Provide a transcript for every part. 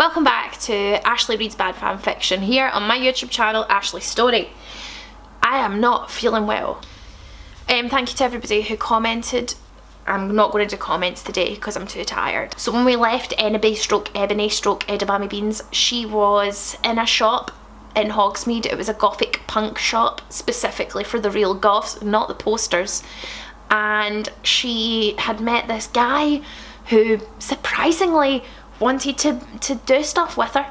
Welcome back to Ashley Reads Bad Fanfiction here on my YouTube channel, Ashley Story. I am not feeling well. Thank you to everybody who commented. I'm not going to do comments today because I'm too tired. So when we left Ebony Edamame Beans, she was in a shop in Hogsmeade. It was a gothic punk shop specifically for the real goths, not the posters. And she had met this guy who surprisingly wanted to do stuff with her,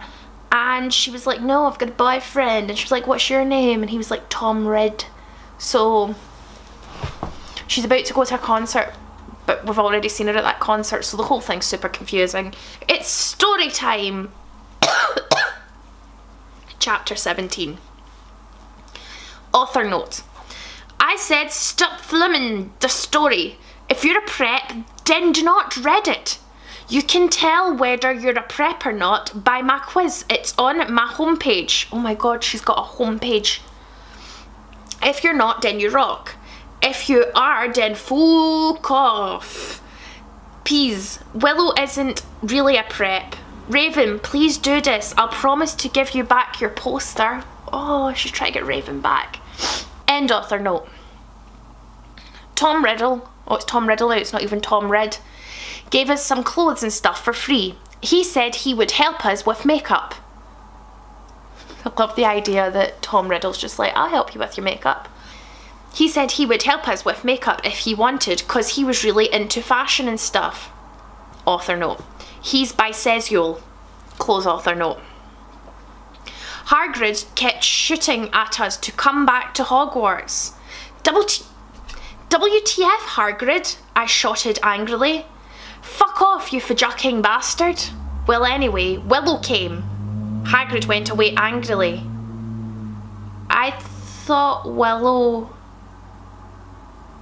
and she was like, no, I've got a boyfriend, and she was like, what's your name? And he was like, Tom Red. So she's about to go to a concert, but we've already seen her at that concert, so the whole thing's super confusing. It's story time. Chapter 17. Author note. I said stop flimming the story. If you're a prep, then do not read it. You can tell whether you're a prep or not by my quiz. It's on my homepage. Oh my god, she's got a homepage. If you're not, then you rock. If you are, then fuck off. Peas. Willow isn't really a prep. Raven, please do this. I'll promise to give you back your poster. Oh, I should try to get Raven back. End author note. Tom Riddle, oh it's Tom Riddle now, it's not even Tom Red, gave us some clothes and stuff for free. He said he would help us with makeup. I love the idea that Tom Riddle's just like, I'll help you with your makeup. He said he would help us with makeup if he wanted, cause he was really into fashion and stuff. Author note. He's bisexual. Close author note. Hagrid kept shooting at us to come back to Hogwarts. WTF, Hagrid? I shouted angrily. Fuck off, you fajucking bastard. Well anyway, Willow came. Hagrid went away angrily. I thought Willow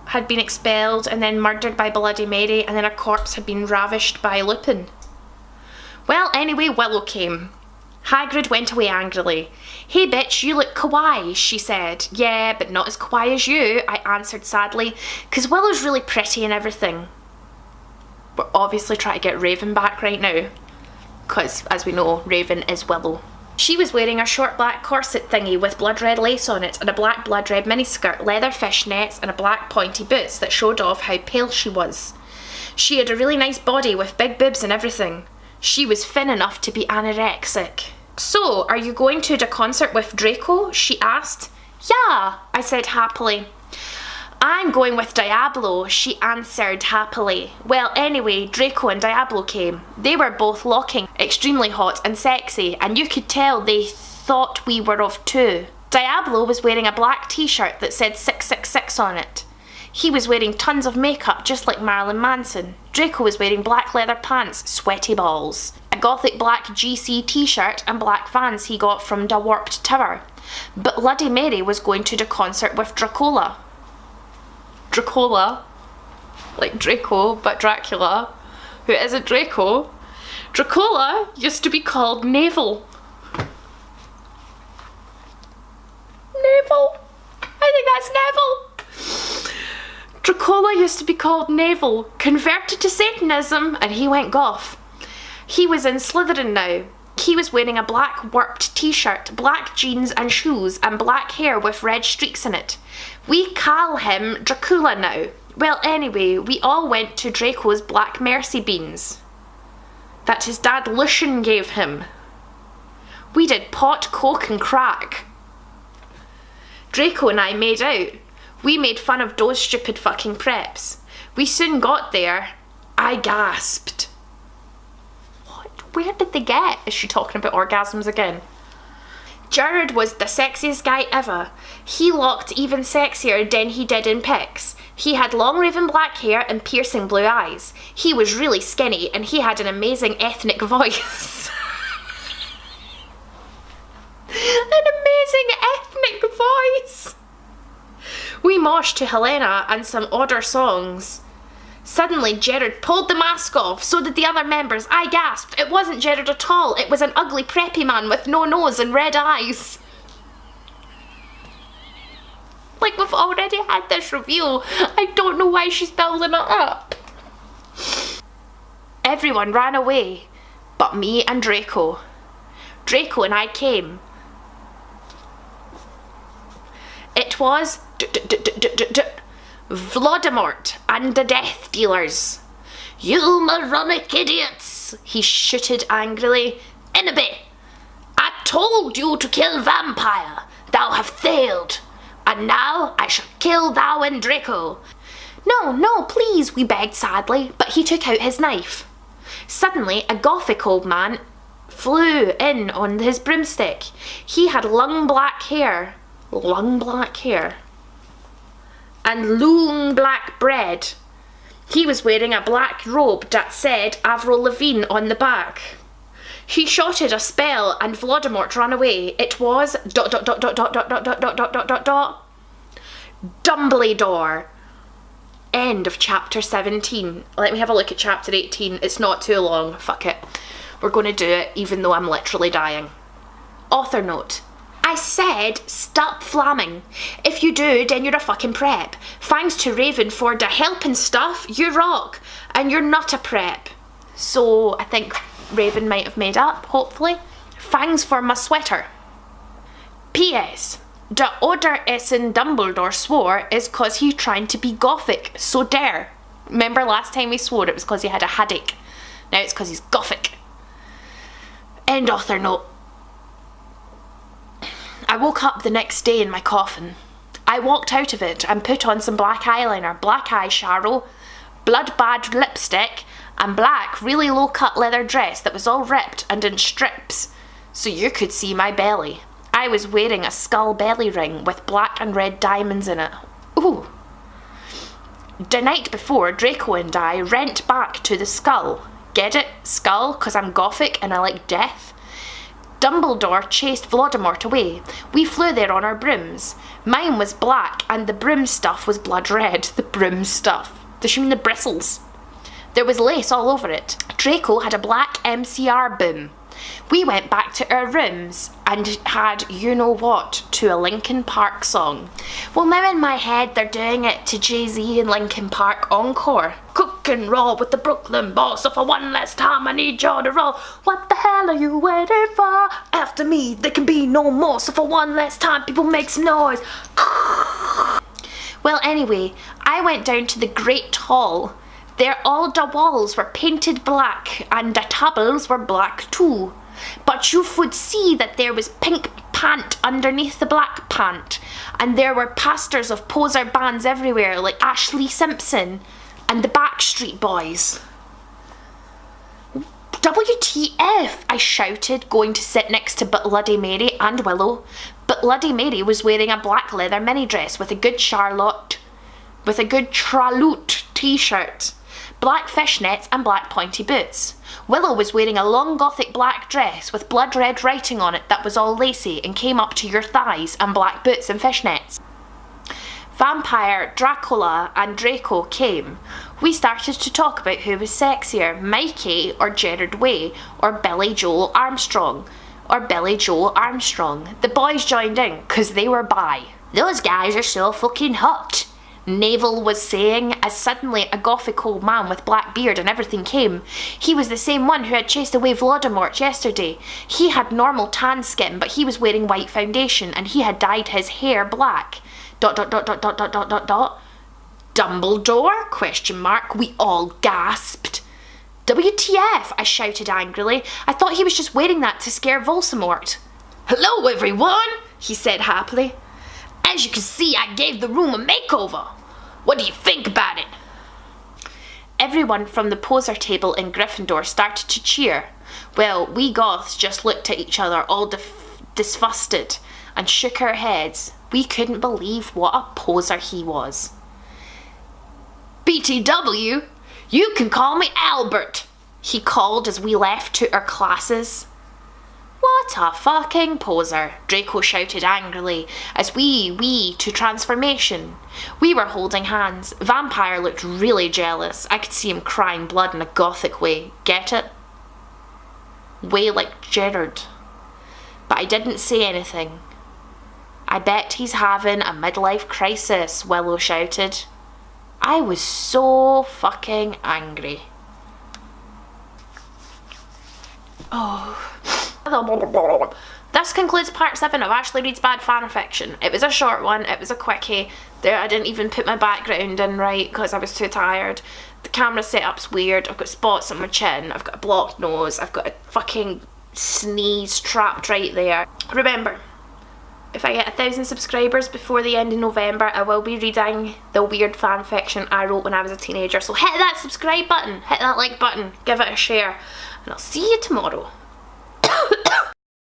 had been expelled and then murdered by Bloody Mary, and then her corpse had been ravished by Lupin. Well anyway, Willow came. Hagrid went away angrily. Hey bitch, you look kawaii, she said. Yeah, but not as kawaii as you, I answered sadly, because Willow's really pretty and everything. We're obviously trying to get Raven back right now, because as we know, Raven is Willow. She was wearing a short black corset thingy with blood red lace on it and a black blood red miniskirt, leather fishnets and a black pointy boots that showed off how pale she was. She had a really nice body with big boobs and everything. She was thin enough to be anorexic. So, are you going to the concert with Draco? She asked. Yeah, I said happily. I'm going with Diablo, she answered happily. Well, anyway, Draco and Diablo came. They were both looking extremely hot and sexy, and you could tell they thought we were of two. Diablo was wearing a black t-shirt that said 666 on it. He was wearing tons of makeup, just like Marilyn Manson. Draco was wearing black leather pants, sweaty balls. A gothic black GC t-shirt and black Vans he got from the Warped Tower. But Bloody Mary was going to the concert with Dracola. Dracola, like Draco, but Dracula, who isn't Draco. Dracola used to be called Navel. Navel. I think that's Neville. Dracola used to be called Navel, converted to Satanism, and he went goth. He was in Slytherin now. He was wearing a black warped t-shirt, black jeans and shoes, and black hair with red streaks in it. We call him Dracula now. Well anyway, we all went to Draco's Black Mercy Beans that his dad Lucian gave him. We did pot, coke and crack. Draco and I made out. We made fun of those stupid fucking preps. We soon got there. I gasped. What? Where did they get? Is she talking about orgasms again? Jared was the sexiest guy ever. He looked even sexier than he did in pics. He had long raven black hair and piercing blue eyes. He was really skinny and he had an amazing ethnic voice. An amazing ethnic voice. We moshed to Helena and some odder songs. Suddenly, Jared pulled the mask off, so did the other members. I gasped. It wasn't Jared at all. It was an ugly preppy man with no nose and red eyes. Like, we've already had this reveal. I don't know why she's building it up. Everyone ran away. but me and Draco. Draco and I came. It was Voldemort and the Death Dealers. You moronic idiots, he shouted angrily. Enemy, I told you to kill vampire. Thou have failed. And now I shall kill thou and Draco. No, no, please, we begged sadly, but he took out his knife. Suddenly, a gothic old man flew in on his broomstick. He had long black hair, and long black bread. He was wearing a black robe that said Avril Lavigne on the back. He shouted a spell and Voldemort ran away. It was ... Dumbledore. End of chapter 17. Let me have a look at chapter 18. It's not too long. Fuck it. We're going to do it even though I'm literally dying. Author note. I said stop flamming. If you do, then you're a fucking prep. Thanks to Raven for the help and stuff. You rock. And you're not a prep. So I think Raven might have made up, hopefully. Thanks for my sweater. P.S. The other Essen Dumbledore swore is cause he trying to be gothic, so dare. Remember last time he swore it was cause he had a headache. Now it's cause he's gothic. End author note. I woke up the next day in my coffin. I walked out of it and put on some black eyeliner, black eyeshadow, blood-bad lipstick, and black, really low-cut leather dress that was all ripped and in strips, so you could see my belly. I was wearing a skull belly ring with black and red diamonds in it. Ooh. The night before, Draco and I went back to the skull. Get it? Skull, because I'm gothic and I like death. Dumbledore chased Voldemort away. We flew there on our brooms. Mine was black and the broom stuff was blood red. The broom stuff. Does she mean the bristles? There was lace all over it. Draco had a black MCR boom. We went back to our rooms and had you-know-what to a Linkin Park song. Well, now in my head they're doing it to Jay-Z and Linkin Park Encore. Cook and roll with the Brooklyn boss. So for one last time I need you to roll. What the hell are you waiting for? After me there can be no more. So for one last time people make some noise. Well, anyway, I went down to the Great Hall. There all the walls were painted black and the tables were black too. But you would see that there was pink pant underneath the black pant, and there were posters of poser bands everywhere like Ashlee Simpson and the Backstreet Boys. WTF, I shouted, going to sit next to Bloody Mary and Willow. But Bloody Mary was wearing a black leather mini dress with a good Traloute t-shirt, black fishnets and black pointy boots. Willow was wearing a long gothic black dress with blood red writing on it that was all lacy and came up to your thighs, and black boots and fishnets. Vampire, Dracula and Draco came. We started to talk about who was sexier, Mikey or Gerard Way or Billy Joel Armstrong. The boys joined in because they were bi. Those guys are so fucking hot, Navel was saying, as suddenly a gothic old man with black beard and everything came. He was the same one who had chased away Voldemort yesterday. He had normal tan skin, but he was wearing white foundation, and he had dyed his hair black. ... Dumbledore? ? We all gasped. WTF? I shouted angrily. I thought he was just wearing that to scare Voldemort. Hello everyone, he said happily. As you can see, I gave the room a makeover. What do you think about it? Everyone from the poser table in Gryffindor started to cheer. Well, we goths just looked at each other all disgusted and shook our heads. We couldn't believe what a poser he was. BTW, you can call me Albert, he called as we left to our classes. What a fucking poser, Draco shouted angrily as we to transformation. We were holding hands. Vampire looked really jealous. I could see him crying blood in a gothic way. Get it? Way like Gerard. But I didn't say anything. I bet he's having a midlife crisis, Willow shouted. I was so fucking angry. Oh. This concludes part 7 of Ashley Reads Bad Fanfiction. It was a short one, it was a quickie. I didn't even put my background in right because I was too tired. The camera setup's weird, I've got spots on my chin, I've got a blocked nose, I've got a fucking sneeze trapped right there. Remember, if I get 1,000 subscribers before the end of November, I will be reading the weird fanfiction I wrote when I was a teenager. So hit that subscribe button, hit that like button, give it a share, and I'll see you tomorrow.